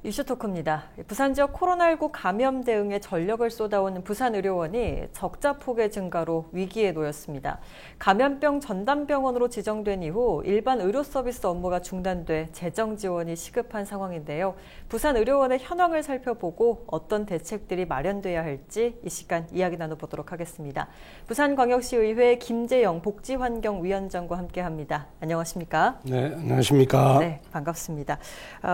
이슈토크입니다. 부산 지역 코로나19 감염 대응에 전력을 쏟아오는 부산의료원이 적자 폭의 증가로 위기에 놓였습니다. 감염병 전담병원으로 지정된 이후 일반 의료 서비스 업무가 중단돼 재정 지원이 시급한 상황인데요. 부산의료원의 현황을 살펴보고 어떤 대책들이 마련돼야 할지 이 시간 이야기 나눠보도록 하겠습니다. 부산광역시의회 김재영 복지환경위원장과 함께합니다. 안녕하십니까? 네, 안녕하십니까? 네, 반갑습니다.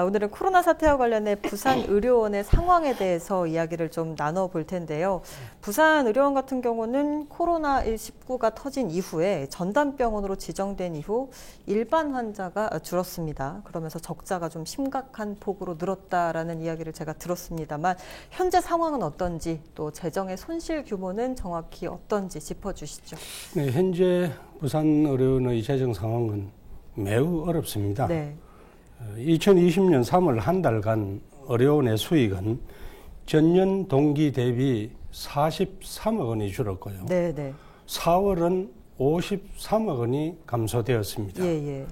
오늘은 코로나 사태와 관련해 부산의료원의 상황에 대해서 이야기를 좀 나눠볼 텐데요. 부산의료원 같은 경우는 코로나19가 터진 이후에 전담병원으로 지정된 이후 일반 환자가 줄었습니다. 그러면서 적자가 좀 심각한 폭으로 늘었다라는 이야기를 제가 들었습니다만 현재 상황은 어떤지 또 재정의 손실 규모는 정확히 어떤지 짚어주시죠. 네, 현재 부산의료원의 재정 상황은 매우 어렵습니다. 네. 2020년 3월 한 달간 의료원의 수익은 전년 동기 대비 43억 원이 줄었고요. 네. 4월은 53억 원이 감소되었습니다. 예.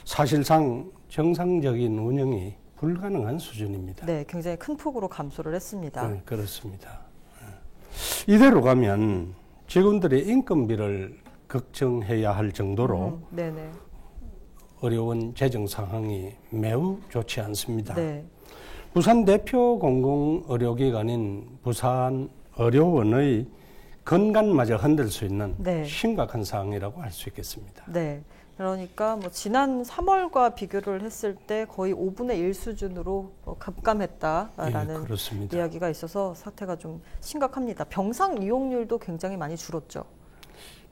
사실상 정상적인 운영이 불가능한 수준입니다. 네, 굉장히 큰 폭으로 감소를 했습니다. 네, 그렇습니다. 이대로 가면 직원들의 인건비를 걱정해야 할 정도로 네네. 의료원 재정 상황이 매우 좋지 않습니다. 네. 부산 대표 공공의료기관인 부산의료원의 건강마저 흔들 수 있는 네. 심각한 상황이라고 할 수 있겠습니다. 네. 그러니까 뭐 지난 3월과 비교를 했을 때 거의 5분의 1 수준으로 급감했다라는 그렇습니다. 이야기가 있어서 사태가 좀 심각합니다. 병상 이용률도 굉장히 많이 줄었죠.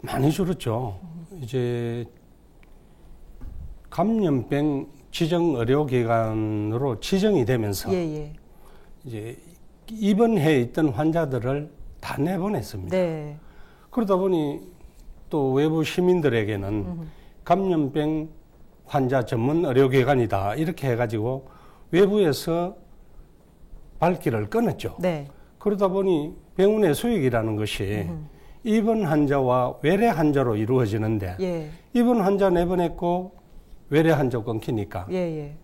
많이 줄었죠. 이제 감염병 지정 의료기관으로 지정이 되면서 이제 입원해 있던 환자들을 다 내보냈습니다. 네. 그러다 보니 또 외부 시민들에게는 감염병 환자 전문 의료기관이다 이렇게 해가지고 외부에서 발길을 끊었죠. 네. 그러다 보니 병원의 수익이라는 것이 입원 환자와 외래 환자로 이루어지는데 입원 환자 내보냈고 외래 환자 끊기니까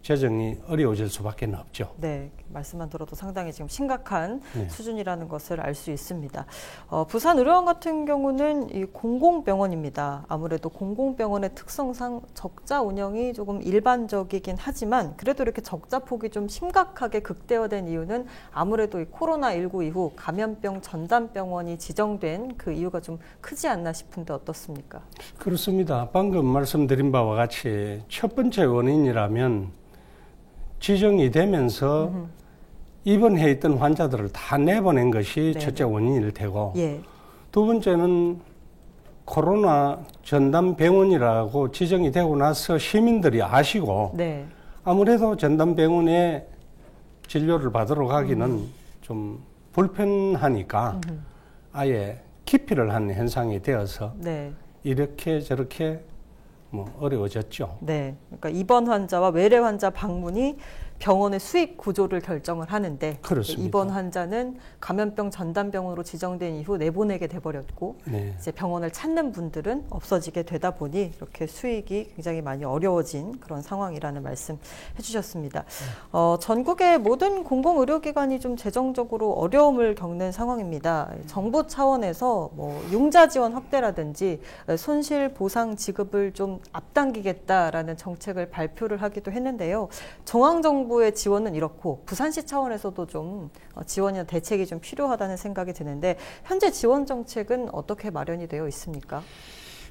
재정이 어려워질 수밖에 없죠. 네, 말씀만 들어도 상당히 지금 심각한 수준이라는 것을 알 수 있습니다. 부산의료원 같은 경우는 이 공공병원입니다. 아무래도 공공병원의 특성상 적자 운영이 조금 일반적이긴 하지만 그래도 이렇게 적자 폭이 좀 심각하게 극대화된 이유는 아무래도 이 코로나19 이후 감염병 전담병원이 지정된 그 이유가 좀 크지 않나 싶은데 어떻습니까? 그렇습니다. 방금 말씀드린 바와 같이 첫 번째 원인이라면 지정이 되면서 입원해 있던 환자들을 다 내보낸 것이 첫째 원인일 테고 두 번째는 코로나 전담병원이라고 지정이 되고 나서 시민들이 아시고 아무래도 전담병원에 진료를 받으러 가기는 좀 불편하니까 아예 기피를 하는 현상이 되어서 이렇게 저렇게 어려워졌죠. 네. 그러니까 입원 환자와 외래 환자 방문이 병원의 수익 구조를 결정을 하는데 그렇습니다. 입원 환자는 감염병 전담병원으로 지정된 이후 내보내게 돼버렸고 이제 병원을 찾는 분들은 없어지게 되다 보니 이렇게 수익이 굉장히 많이 어려워진 그런 상황이라는 말씀 해주셨습니다. 전국의 모든 공공의료기관이 좀 재정적으로 어려움을 겪는 상황입니다. 정부 차원에서 뭐 융자 지원 확대라든지 손실 보상 지급을 좀 앞당기겠다라는 정책을 발표를 하기도 했는데요. 중앙정부의 지원은 이렇고 부산시 차원에서도 좀 지원이나 대책이 좀 필요하다는 생각이 드는데 현재 지원 정책은 어떻게 마련이 되어 있습니까?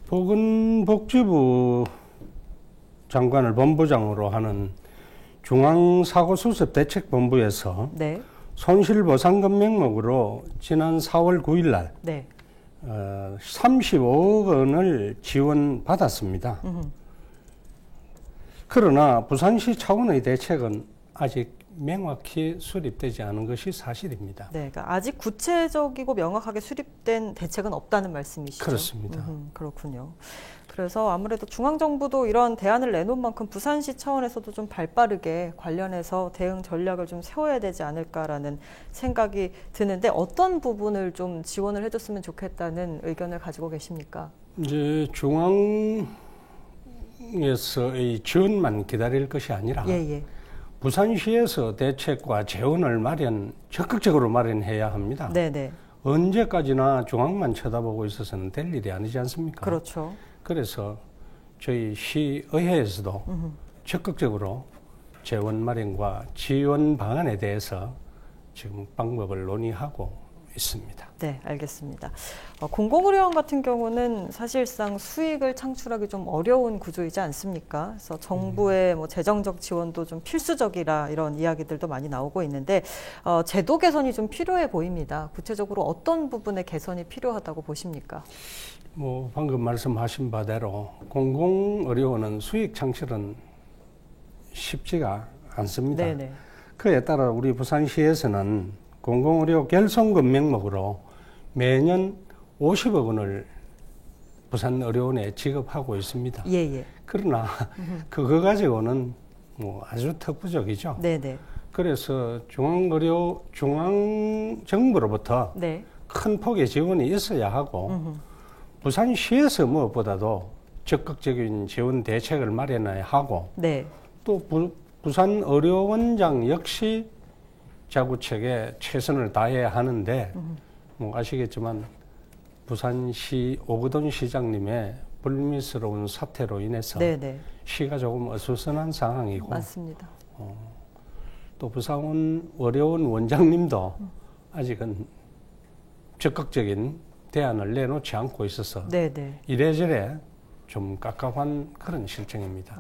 보건복지부 장관을 본부장으로 하는 중앙사고수습대책본부에서 손실보상금 명목으로 지난 4월 9일 날 35억 원을 지원받았습니다. 그러나 부산시 차원의 대책은 아직 명확히 수립되지 않은 것이 사실입니다. 네, 그러니까 아직 구체적이고 명확하게 수립된 대책은 없다는 말씀이시죠? 그렇습니다. 그렇군요. 그래서 아무래도 중앙정부도 이런 대안을 내놓은 만큼 부산시 차원에서도 좀 발빠르게 관련해서 대응 전략을 좀 세워야 되지 않을까라는 생각이 드는데 어떤 부분을 좀 지원을 해줬으면 좋겠다는 의견을 가지고 계십니까? 이제 중앙에서의 지원만 기다릴 것이 아니라 부산시에서 대책과 재원을 적극적으로 마련해야 합니다. 네네. 언제까지나 중앙만 쳐다보고 있어서는 될 일이 아니지 않습니까? 그렇죠. 그래서 저희 시의회에서도 적극적으로 재원 마련과 지원 방안에 대해서 지금 방법을 논의하고 있습니다. 네, 알겠습니다. 공공의료원 같은 경우는 사실상 수익을 창출하기 좀 어려운 구조이지 않습니까? 그래서 정부의 뭐 재정적 지원도 좀 필수적이라 이런 이야기들도 많이 나오고 있는데 제도 개선이 좀 필요해 보입니다. 구체적으로 어떤 부분의 개선이 필요하다고 보십니까? 뭐 방금 말씀하신 바대로 공공의료원은 수익 창출은 쉽지가 않습니다. 네네. 그에 따라 우리 부산시에서는 공공의료 결손금 명목으로 매년 50억 원을 부산의료원에 지급하고 있습니다. 예예. 그러나 그거 가지고는 뭐 아주 턱부족이죠. 네네. 그래서 중앙정부로부터 네. 큰 폭의 지원이 있어야 하고 부산시에서 무엇보다도 적극적인 지원 대책을 마련해야 하고 네. 또 부산의료원장 역시 자구책에 최선을 다해야 하는데 뭐 아시겠지만 부산시 오거돈 시장님의 불미스러운 사태로 인해서 네네. 시가 조금 어수선한 상황이고 맞습니다. 또 부산의료원 원장님도 아직은 적극적인 대안을 내놓지 않고 있어서 네네. 이래저래 좀 깝깝한 그런 실정입니다.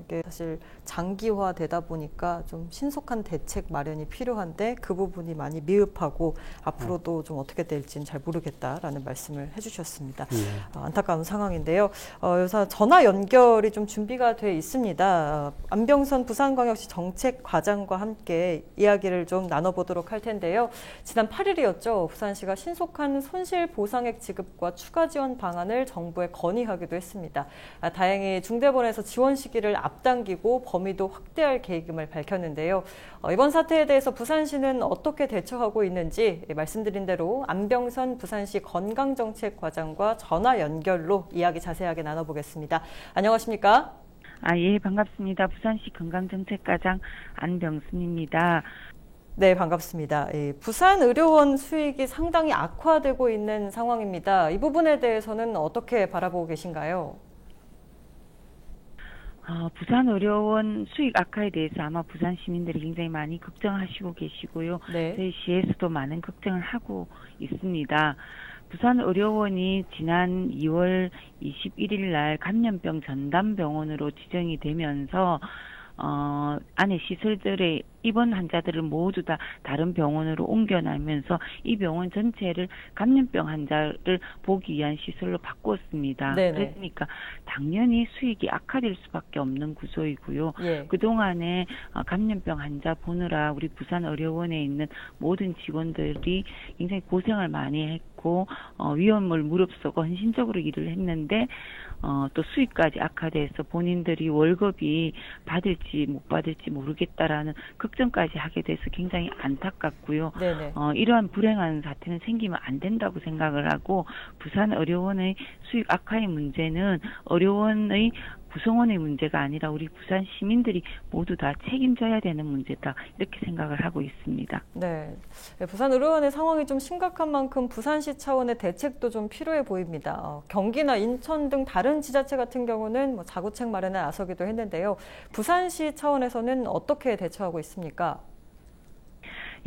이게 사실 장기화되다 보니까 좀 신속한 대책 마련이 필요한데 그 부분이 많이 미흡하고 앞으로도 좀 어떻게 될지는 잘 모르겠다라는 말씀을 해주셨습니다. 안타까운 상황인데요. 여기서 전화 연결이 좀 준비가 돼 있습니다. 안병선 부산광역시 정책과장과 함께 이야기를 좀 나눠보도록 할 텐데요. 지난 8일이었죠. 부산시가 신속한 손실보상액 지급과 추가 지원 방안을 정부에 건의하기도 했습니다. 다행히 중대본에서 지원 시기를 앞당기고 범위도 확대할 계획임을 밝혔는데요. 이번 사태에 대해서 부산시는 어떻게 대처하고 있는지 말씀드린 대로 안병선 부산시 건강정책과장과 전화 연결로 이야기 자세하게 나눠보겠습니다. 안녕하십니까? 예, 반갑습니다. 부산시 건강정책과장 안병순입니다. 네, 반갑습니다. 부산의료원 수익이 상당히 악화되고 있는 상황입니다. 이 부분에 대해서는 어떻게 바라보고 계신가요? 부산의료원 수익 악화에 대해서 아마 부산 시민들이 굉장히 많이 걱정하시고 계시고요. 네. 저희 시에서도 많은 걱정을 하고 있습니다. 부산의료원이 지난 2월 21일 날 감염병 전담병원으로 지정이 되면서 안에 시설들의 입원 환자들을 모두 다 다른 병원으로 옮겨나면서 이 병원 전체를 감염병 환자를 보기 위한 시설로 바꿨습니다. 네네. 그러니까 당연히 수익이 악화될 수밖에 없는 구조이고요. 예. 그동안에 감염병 환자 보느라 우리 부산의료원에 있는 모든 직원들이 굉장히 고생을 많이 했고 위험을 무릅쓰고 헌신적으로 일을 했는데 또 수익까지 악화돼서 본인들이 월급이 받을지 못 받을지 모르겠다라는 걱정까지 하게 돼서 굉장히 안타깝고요. 이러한 불행한 사태는 생기면 안 된다고 생각을 하고 부산의료원의 수익 악화의 문제는 의료원의 구성원의 문제가 아니라 우리 부산 시민들이 모두 다 책임져야 되는 문제다 이렇게 생각을 하고 있습니다. 네, 부산의료원의 상황이 좀 심각한 만큼 부산시 차원의 대책도 좀 필요해 보입니다. 경기나 인천 등 다른 지자체 같은 경우는 뭐 자구책 마련에 나서기도 했는데요. 부산시 차원에서는 어떻게 대처하고 있습니까?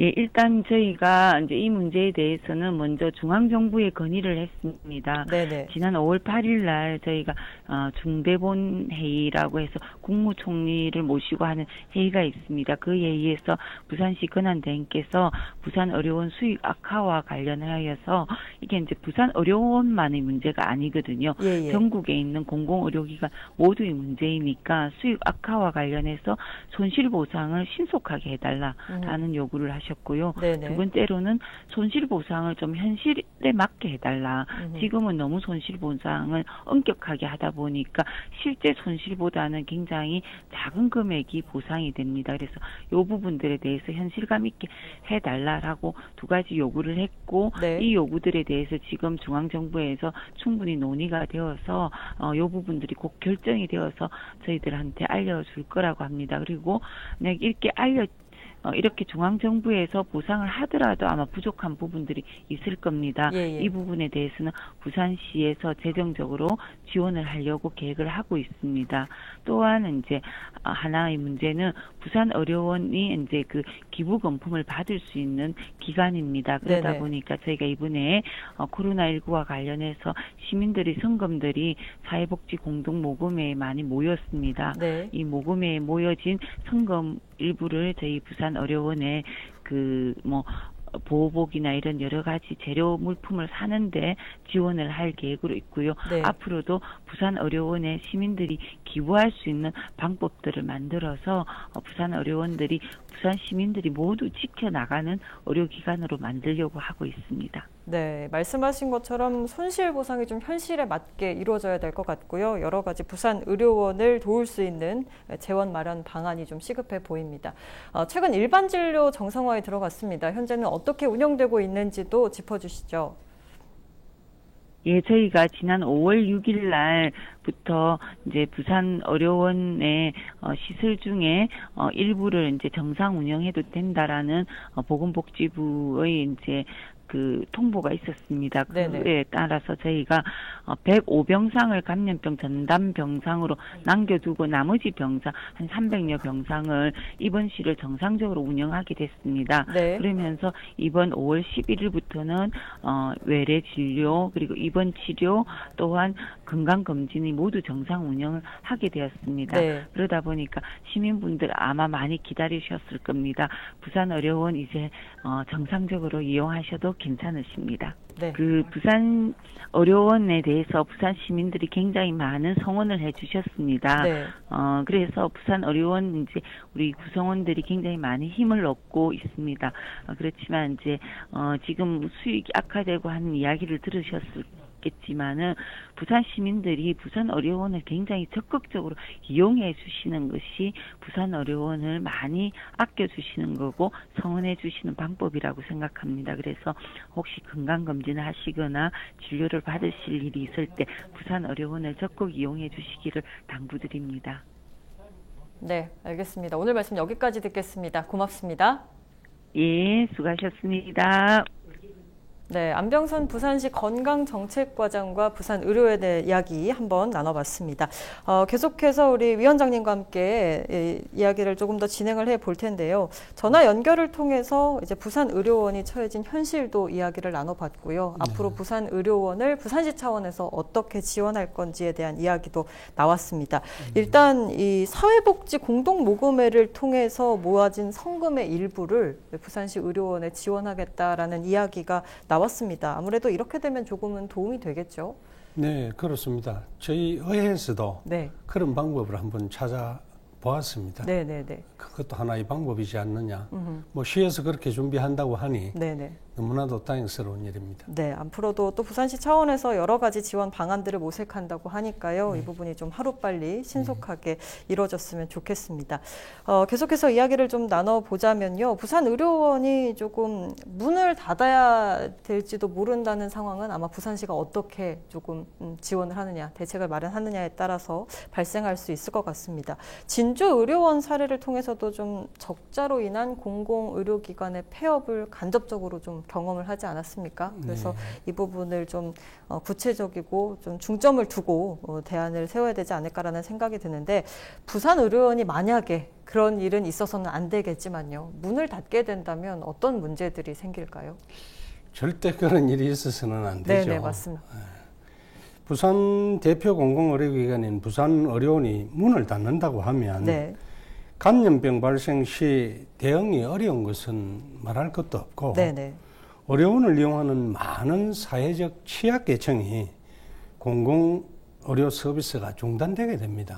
예, 일단 저희가 이제 이 문제에 대해서는 먼저 중앙정부에 건의를 했습니다. 네네. 지난 5월 8일 날 저희가 중대본 회의라고 해서 국무총리를 모시고 하는 회의가 있습니다. 그 회의에서 부산시 권한대행께서 부산의료원 수익 악화와 관련하여서 이게 이제 부산의료원만의 문제가 아니거든요. 예예. 전국에 있는 공공의료기관 모두의 문제이니까 수익 악화와 관련해서 손실보상을 신속하게 해달라라는 요구를 하셨고요. 네네. 두 번째로는 손실보상을 좀 현실 맞게 해달라. 지금은 너무 손실보상을 엄격하게 하다 보니까 실제 손실보다는 굉장히 작은 금액이 보상이 됩니다. 그래서 이 부분들에 대해서 현실감 있게 해달라라고 두 가지 요구를 했고 네. 이 요구들에 대해서 지금 중앙정부에서 충분히 논의가 되어서 이 부분들이 곧 결정이 되어서 저희들한테 알려줄 거라고 합니다. 그리고 이렇게 중앙정부에서 보상을 하더라도 아마 부족한 부분들이 있을 겁니다. 예, 예. 이 부분에 대해서는 부산시에서 재정적으로 지원을 하려고 계획을 하고 있습니다. 또한 이제 하나의 문제는 부산의료원이 이제 그 기부금품을 받을 수 있는 기관입니다. 그러다 네네. 보니까 저희가 이번에 코로나19와 관련해서 시민들이 성금들이 사회복지 공동모금회에 많이 모였습니다. 네. 이 모금회에 모여진 성금 일부를 저희 부산의료원에 보호복이나 이런 여러 가지 재료 물품을 사는데 지원을 할 계획으로 있고요. 네. 앞으로도 부산의료원에 시민들이 기부할 수 있는 방법들을 만들어서 부산의료원들이 부산 시민들이 모두 지켜나가는 의료기관으로 만들려고 하고 있습니다. 네, 말씀하신 것처럼 손실보상이 좀 현실에 맞게 이루어져야 될 것 같고요. 여러 가지 부산의료원을 도울 수 있는 재원 마련 방안이 좀 시급해 보입니다. 최근 일반 진료 정상화에 들어갔습니다. 현재는 어떻게 운영되고 있는지도 짚어주시죠. 예, 저희가 지난 5월 6일 날부터 이제 부산의료원의 시설 중에 일부를 이제 정상 운영해도 된다라는 보건복지부의 이제 그 통보가 있었습니다. 그에 따라서 저희가 105병상을 감염병 전담 병상으로 남겨두고 나머지 병상 한 300여 병상을 입원실을 정상적으로 운영하게 됐습니다. 네. 그러면서 이번 5월 11일부터는 외래 진료 그리고 입원 치료 또한 건강 검진이 모두 정상 운영을 하게 되었습니다. 네. 그러다 보니까 시민분들 아마 많이 기다리셨을 겁니다. 부산의료원 이제 정상적으로 이용하셔도 괜찮으십니다. 네. 그 부산 의료원에 대해서 부산 시민들이 굉장히 많은 성원을 해주셨습니다. 네. 그래서 부산 의료원 이제 우리 구성원들이 굉장히 많이 힘을 얻고 있습니다. 그렇지만 이제 지금 수익이 악화되고 하는 이야기를 들으셨겠지만은 부산 시민들이 부산 의료원을 굉장히 적극적으로 이용해 주시는 것이 부산 의료원을 많이 아껴 주시는 거고 성원해 주시는 방법이라고 생각합니다. 그래서 혹시 건강 검진을 하시거나 진료를 받으실 일이 있을 때 부산 의료원을 적극 이용해 주시기를 당부드립니다. 네, 알겠습니다. 오늘 말씀 여기까지 듣겠습니다. 고맙습니다. 예, 수고하셨습니다. 네, 안병선 부산시 건강정책과장과 부산의료원에 이야기 한번 나눠봤습니다. 계속해서 우리 위원장님과 함께 이야기를 조금 더 진행을 해볼 텐데요. 전화 연결을 통해서 이제 부산의료원이 처해진 현실도 이야기를 나눠봤고요. 앞으로 부산의료원을 부산시 차원에서 어떻게 지원할 건지에 대한 이야기도 나왔습니다. 일단 이 사회복지 공동모금회를 통해서 모아진 성금의 일부를 부산시 의료원에 지원하겠다라는 이야기가 나왔습니다. 아무래도 이렇게 되면 조금은 도움이 되겠죠? 네, 그렇습니다. 저희 의회에서도 그런 방법을 한번 찾아보았습니다. 네네네. 그것도 하나의 방법이지 않느냐. 뭐 시에서 그렇게 준비한다고 하니 너무나도 다행스러운 일입니다. 네, 앞으로도 또 부산시 차원에서 여러 가지 지원 방안들을 모색한다고 하니까요. 이 부분이 좀 하루빨리 신속하게 이루어졌으면 좋겠습니다. 계속해서 이야기를 좀 나눠보자면요. 부산의료원이 조금 문을 닫아야 될지도 모른다는 상황은 아마 부산시가 어떻게 조금 지원을 하느냐, 대책을 마련하느냐에 따라서 발생할 수 있을 것 같습니다. 진주의료원 사례를 통해서도 좀 적자로 인한 공공의료기관의 폐업을 간접적으로 좀 경험을 하지 않았습니까? 그래서 이 부분을 좀 구체적이고 좀 중점을 두고 대안을 세워야 되지 않을까라는 생각이 드는데 부산의료원이 만약에 그런 일은 있어서는 안 되겠지만요. 문을 닫게 된다면 어떤 문제들이 생길까요? 절대 그런 일이 있어서는 안 되죠. 네, 맞습니다. 부산 대표 공공의료기관인 부산의료원이 문을 닫는다고 하면 감염병 발생 시 대응이 어려운 것은 말할 것도 없고 의료원을 이용하는 많은 사회적 취약계층이 공공의료 서비스가 중단되게 됩니다.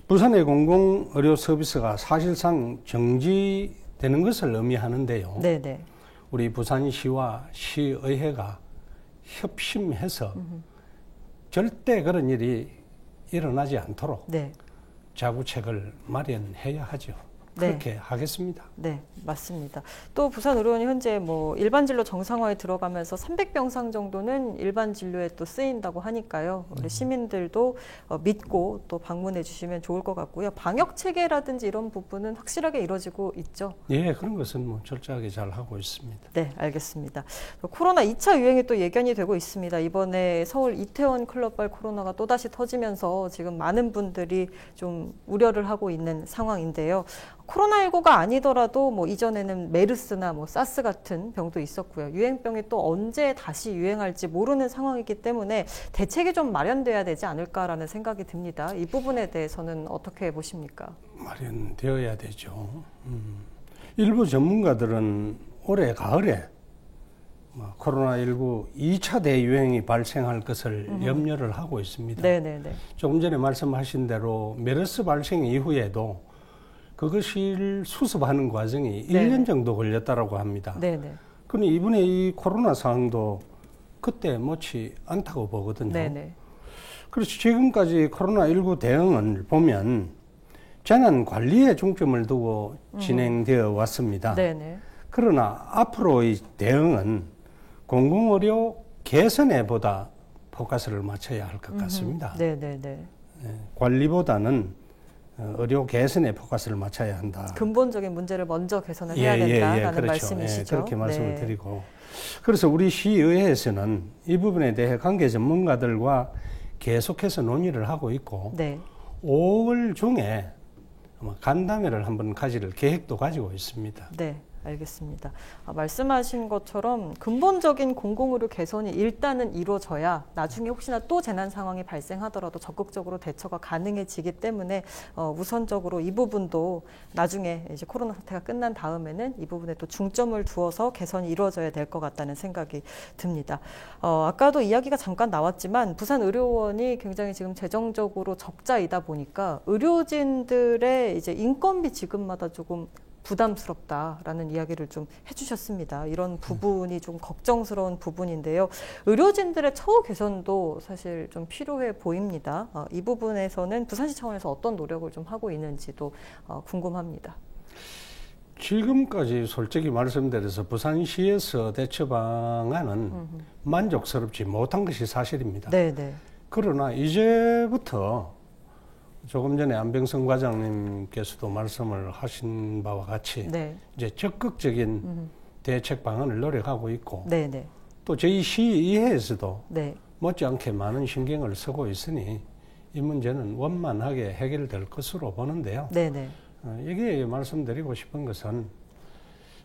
부산의 공공의료 서비스가 사실상 정지되는 것을 의미하는데요. 우리 부산시와 시의회가 협심해서 절대 그런 일이 일어나지 않도록 네. 자구책을 마련해야 하죠. 그렇게 네. 하겠습니다. 네, 맞습니다. 또 부산의료원이 현재 뭐 일반 진료 정상화에 들어가면서 300병상 정도는 일반 진료에 또 쓰인다고 하니까요. 우리 시민들도 믿고 또 방문해 주시면 좋을 것 같고요. 방역 체계라든지 이런 부분은 확실하게 이루어지고 있죠. 예, 그런 것은 뭐 철저하게 잘 하고 있습니다. 네, 알겠습니다. 코로나 2차 유행이 또 예견이 되고 있습니다. 이번에 서울 이태원 클럽발 코로나가 또다시 터지면서 지금 많은 분들이 좀 우려를 하고 있는 상황인데요. 코로나19가 아니더라도 뭐 이전에는 메르스나 뭐 사스 같은 병도 있었고요. 유행병이 또 언제 다시 유행할지 모르는 상황이기 때문에 대책이 좀 마련돼야 되지 않을까라는 생각이 듭니다. 이 부분에 대해서는 어떻게 보십니까? 마련되어야 되죠. 일부 전문가들은 올해 가을에 코로나19 2차 대유행이 발생할 것을 염려를 하고 있습니다. 네네네. 조금 전에 말씀하신 대로 메르스 발생 이후에도 그것을 수습하는 과정이 네네. 1년 정도 걸렸다고 합니다. 네네. 그런데 이번에 이 코로나 상황도 그때 못지 않다고 보거든요. 네네. 그래서 지금까지 코로나19 대응을 보면 재난 관리에 중점을 두고 진행되어 왔습니다. 네네. 그러나 앞으로의 대응은 공공의료 개선에 보다 포커스를 맞춰야 할 것 같습니다. 네네네. 관리보다는 의료 개선에 포커스를 맞춰야 한다. 근본적인 문제를 먼저 개선을 해야 된다라는 그렇죠. 말씀이시죠. 그렇게 말씀을 드리고 그래서 우리 시의회에서는 이 부분에 대해 관계 전문가들과 계속해서 논의를 하고 있고 5월 중에 간담회를 한번 가질 계획도 가지고 있습니다. 네. 알겠습니다. 말씀하신 것처럼 근본적인 공공의료 개선이 일단은 이루어져야 나중에 혹시나 또 재난 상황이 발생하더라도 적극적으로 대처가 가능해지기 때문에 우선적으로 이 부분도 나중에 이제 코로나 사태가 끝난 다음에는 이 부분에 또 중점을 두어서 개선이 이루어져야 될 것 같다는 생각이 듭니다. 아까도 이야기가 잠깐 나왔지만 부산의료원이 굉장히 지금 재정적으로 적자이다 보니까 의료진들의 이제 인건비 지급마다 조금 부담스럽다라는 이야기를 좀 해주셨습니다. 이런 부분이 좀 걱정스러운 부분인데요. 의료진들의 처우 개선도 사실 좀 필요해 보입니다. 이 부분에서는 부산시 차원에서 어떤 노력을 좀 하고 있는지도 궁금합니다. 지금까지 솔직히 말씀드려서 부산시에서 대처 방안은 만족스럽지 못한 것이 사실입니다. 네네. 그러나 이제부터 조금 전에 안병성 과장님께서도 말씀을 하신 바와 같이 이제 적극적인 대책 방안을 노력하고 있고 또 저희 시의회에서도 못지않게 많은 신경을 쓰고 있으니 이 문제는 원만하게 해결될 것으로 보는데요. 여기에 말씀드리고 싶은 것은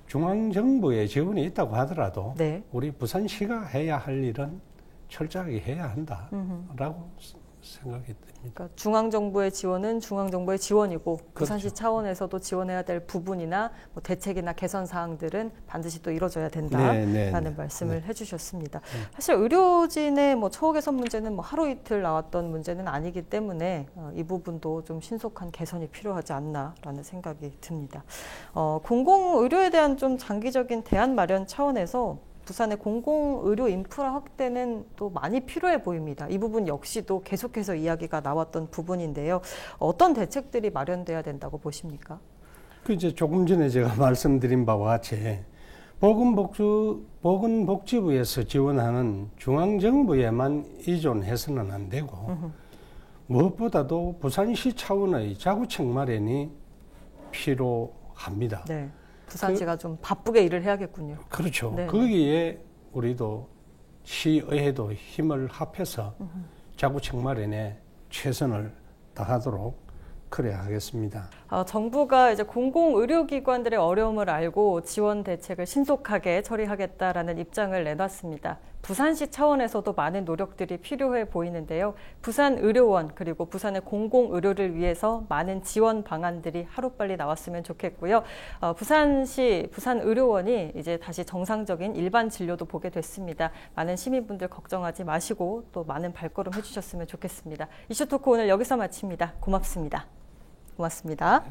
중앙정부의 지원이 있다고 하더라도 우리 부산시가 해야 할 일은 철저하게 해야 한다라고 생각이 듭니다. 그러니까 중앙정부의 지원은 중앙정부의 지원이고 그렇죠. 부산시 차원에서도 지원해야 될 부분이나 뭐 대책이나 개선 사항들은 반드시 또 이루어져야 된다라는 말씀을 해주셨습니다. 사실 의료진의 뭐 처우 개선 문제는 뭐 하루 이틀 나왔던 문제는 아니기 때문에 이 부분도 좀 신속한 개선이 필요하지 않나라는 생각이 듭니다. 공공의료에 대한 좀 장기적인 대안 마련 차원에서 부산의 공공의료 인프라 확대는 또 많이 필요해 보입니다. 이 부분 역시도 계속해서 이야기가 나왔던 부분인데요. 어떤 대책들이 마련돼야 된다고 보십니까? 그 이제 조금 전에 제가 말씀드린 바와 같이 보건복지부에서 지원하는 중앙정부에만 의존해서는 안 되고 무엇보다도 부산시 차원의 자구책 마련이 필요합니다. 네. 부산시가 좀 바쁘게 일을 해야겠군요. 그렇죠. 거기에 우리도 시의회도 힘을 합해서 자구책 마련에 최선을 다하도록 그래야 하겠습니다. 정부가 이제 공공의료기관들의 어려움을 알고 지원 대책을 신속하게 처리하겠다라는 입장을 내놨습니다. 부산시 차원에서도 많은 노력들이 필요해 보이는데요. 부산의료원 그리고 부산의 공공의료를 위해서 많은 지원 방안들이 하루빨리 나왔으면 좋겠고요. 부산시 부산의료원이 이제 다시 정상적인 일반 진료도 보게 됐습니다. 많은 시민분들 걱정하지 마시고 또 많은 발걸음 해주셨으면 좋겠습니다. 이슈토크 오늘 여기서 마칩니다. 고맙습니다. 고맙습니다.